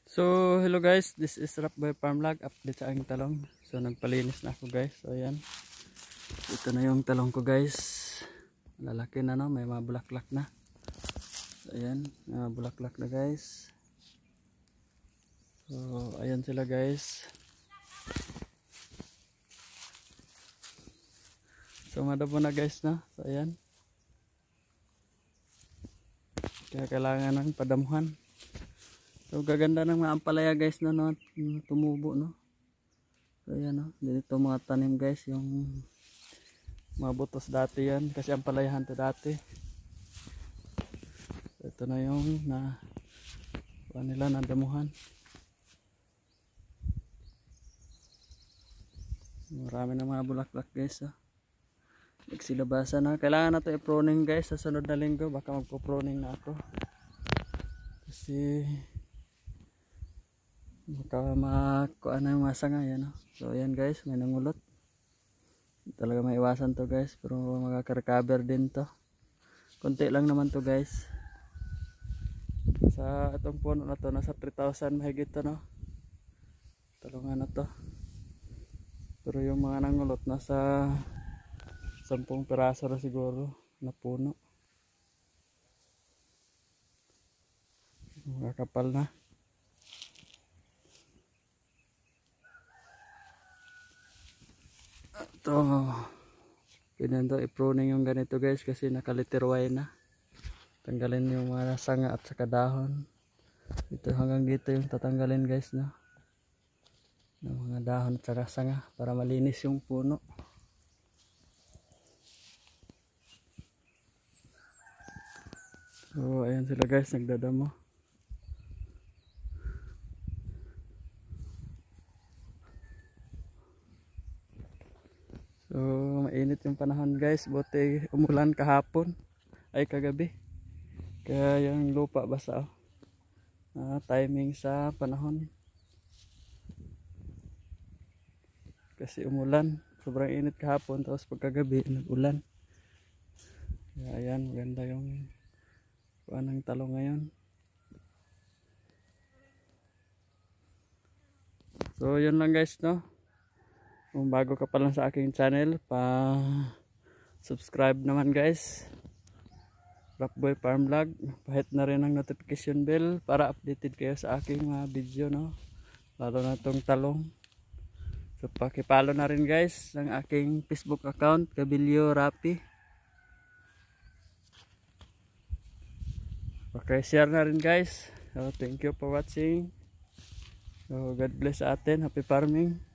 So hello guys, this is Rapboy Farm Vlog. Update sa aking talong. So nagpalinis na ako guys. So ayan, ito na yung talong ko guys. Lalaki na, no, may mga bulaklak na. So ayan, may mga bulaklak na guys. So ayan sila guys. So madabo na guys, no. So ayan, kaya kailangan ng padamuhan. So gaganda ng mga ampalaya guys, no, tumubo, no. So ayan, no, dito mga tanim guys, yung mga butos dati yan, kasi ampalayahan to dati. So ito na yung na nila nadamuhan. Marami na mga bulaklak guys, oh. Nagsilabasa na. Kailangan na to i-pruning guys sa sunod na linggo, baka magpo-pruning na ako. Kasi baka makuha na yung masa nga yan, no? So ayan guys, may nangulot. Talaga maiwasan to guys, pero makaka-recover din to. Konti lang naman to guys. Sa itong puno na to, nasa 3,000 mahigit to, no? Talungan na to. Pero yung mga nangulot nasa 10 piraso na siguro na puno. Makakapal na. Ito, pinando i-pruning yung ganito guys, kasi nakaliterway na. Tanggalin yung mga sanga at saka dahon. Ito hanggang dito yung tatanggalin guys, no, ng mga dahon at saka sanga para malinis yung puno. So ayan sila guys, nagdadamo. So mainit yung panahon guys, buti umulan kahapon ay kagabi, kaya yung lupa basa, oh. Timing sa panahon, kasi umulan, sobrang init kahapon, tapos pagkagabi nag-ulan. Kaya ayan, maganda yung kuha ng talong ngayon. So yun lang guys, no. Kung bago ka pa lang sa aking channel, pa-subscribe naman guys. Rapboy Farm Vlog. Pa-hit na rin ang notification bell para updated kayo sa aking mga video, no. Lalo na itong talong. So paki-follow na rin guys ang aking Facebook account, Gabilio Rapi. Paki-share na rin guys. So thank you for watching. So God bless sa atin. Happy farming.